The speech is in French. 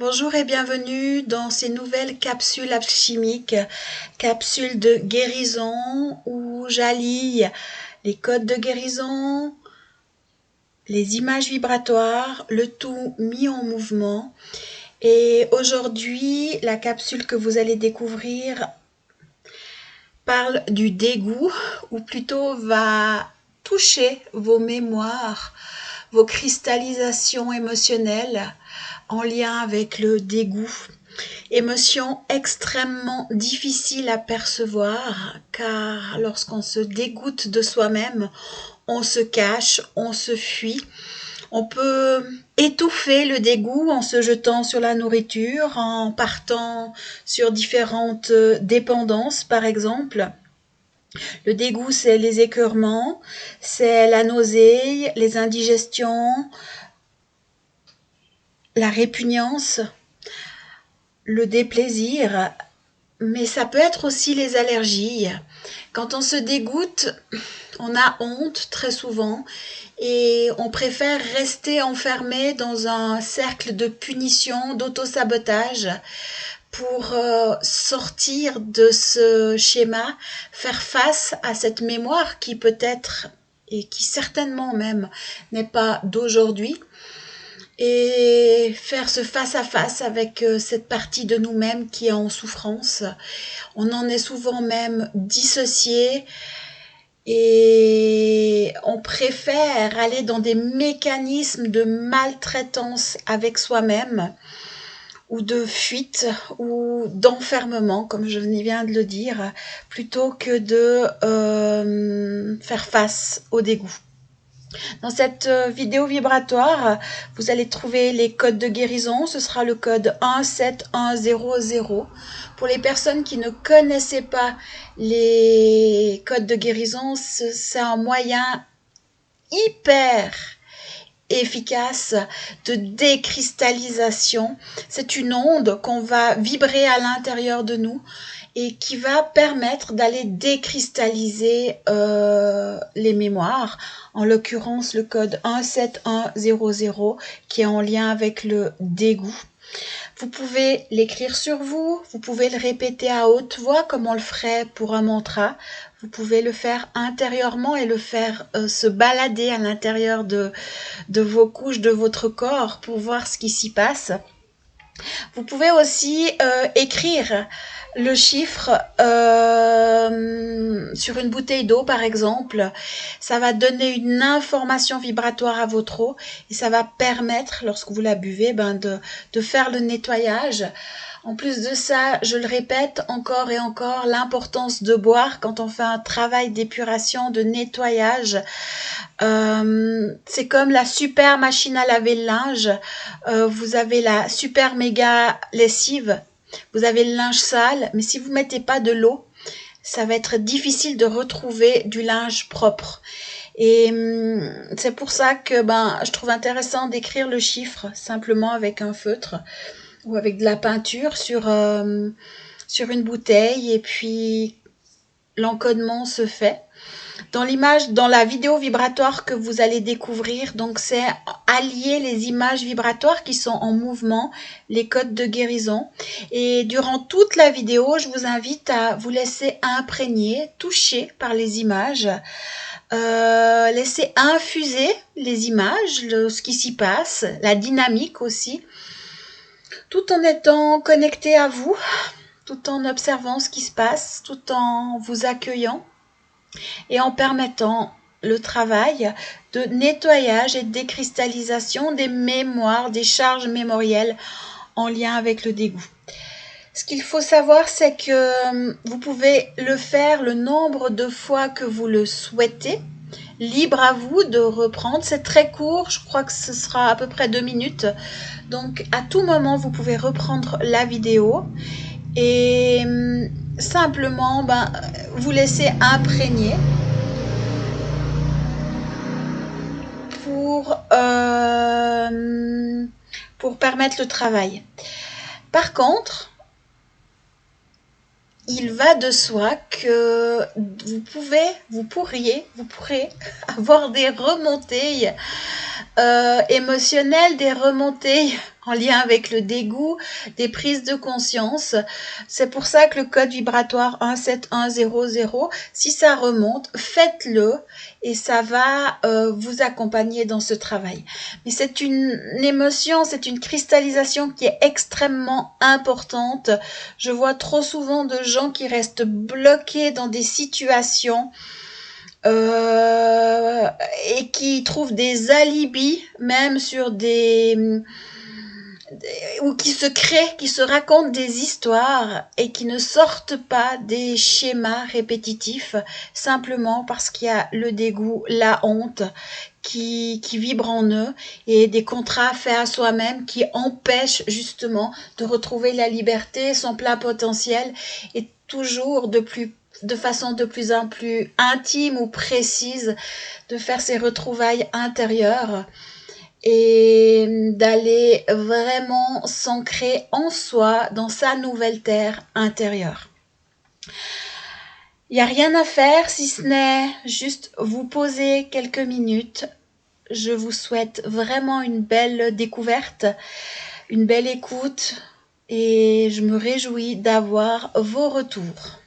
Bonjour et bienvenue dans ces nouvelles capsules alchimiques, capsules de guérison où j'allie les codes de guérison, les images vibratoires, le tout mis en mouvement. Et aujourd'hui, la capsule que vous allez découvrir parle du dégoût, ou plutôt va toucher vos mémoires, vos cristallisations émotionnelles en lien avec le dégoût. Émotion extrêmement difficile à percevoir car lorsqu'on se dégoûte de soi-même, on se cache, on se fuit. On peut étouffer le dégoût en se jetant sur la nourriture, en partant sur différentes dépendances par exemple. Le dégoût, c'est les écœurements, c'est la nausée, les indigestions, la répugnance, le déplaisir, mais ça peut être aussi les allergies. Quand on se dégoûte, on a honte très souvent et on préfère rester enfermé dans un cercle de punition, d'auto-sabotage pour sortir de ce schéma, faire face à cette mémoire qui peut-être et qui certainement même n'est pas d'aujourd'hui, et faire ce face-à-face avec cette partie de nous-mêmes qui est en souffrance. On en est souvent même dissocié et on préfère aller dans des mécanismes de maltraitance avec soi-même ou de fuite ou d'enfermement, comme je viens de le dire, plutôt que de faire face au dégoût. Dans cette vidéo vibratoire, vous allez trouver les codes de guérison. Ce sera le code 17100. Pour les personnes qui ne connaissaient pas les codes de guérison, c'est un moyen hyper efficace de décristallisation. C'est une onde qu'on va vibrer à l'intérieur de nous et qui va permettre d'aller décristalliser les mémoires, en l'occurrence le code 17100 qui est en lien avec le dégoût. Vous pouvez l'écrire sur vous, vous pouvez le répéter à haute voix comme on le ferait pour un mantra. Vous pouvez le faire intérieurement et le faire se balader à l'intérieur de vos couches, de votre corps pour voir ce qui s'y passe. Vous pouvez aussi écrire le chiffre sur une bouteille d'eau par exemple. Ça va donner une information vibratoire à votre eau et ça va permettre, lorsque vous la buvez, de faire le nettoyage. En plus de ça, je le répète encore et encore, l'importance de boire quand on fait un travail d'épuration, de nettoyage. C'est comme la super machine à laver le linge. Vous avez la super méga lessive. Vous avez le linge sale, mais si vous mettez pas de l'eau, ça va être difficile de retrouver du linge propre. Et c'est pour ça que je trouve intéressant d'écrire le chiffre simplement avec un feutre ou avec de la peinture sur une bouteille, et puis l'encodement se fait. Dans la vidéo vibratoire que vous allez découvrir, donc c'est allier les images vibratoires qui sont en mouvement, les codes de guérison. Et durant toute la vidéo, je vous invite à vous laisser imprégner, toucher par les images, laisser infuser les images, ce qui s'y passe, la dynamique aussi, tout en étant connecté à vous, tout en observant ce qui se passe, tout en vous accueillant et en permettant le travail de nettoyage et de décristallisation des mémoires, des charges mémorielles en lien avec le dégoût. Ce qu'il faut savoir, c'est que vous pouvez le faire le nombre de fois que vous le souhaitez. Libre à vous de reprendre. C'est très court, je crois que ce sera à peu près 2 minutes. Donc à tout moment, vous pouvez reprendre la vidéo et simplement vous laisser imprégner pour permettre le travail. Par contre, il va de soi que vous pourrez avoir des remontées émotionnelles, des remontées en lien avec le dégoût, des prises de conscience. C'est pour ça que le code vibratoire 17100, si ça remonte, faites-le et ça va vous accompagner dans ce travail. Mais c'est une émotion, c'est une cristallisation qui est extrêmement importante. Je vois trop souvent de gens qui restent bloqués dans des situations et qui trouvent des alibis, même sur ou qui se créent, qui se racontent des histoires et qui ne sortent pas des schémas répétitifs simplement parce qu'il y a le dégoût, la honte qui vibre en eux et des contrats faits à soi-même qui empêchent justement de retrouver la liberté, son plein potentiel et toujours de façon de plus en plus intime ou précise de faire ses retrouvailles intérieures et d'aller vraiment s'ancrer en soi, dans sa nouvelle terre intérieure. Il n'y a rien à faire si ce n'est juste vous poser quelques minutes. Je vous souhaite vraiment une belle découverte, une belle écoute et je me réjouis d'avoir vos retours.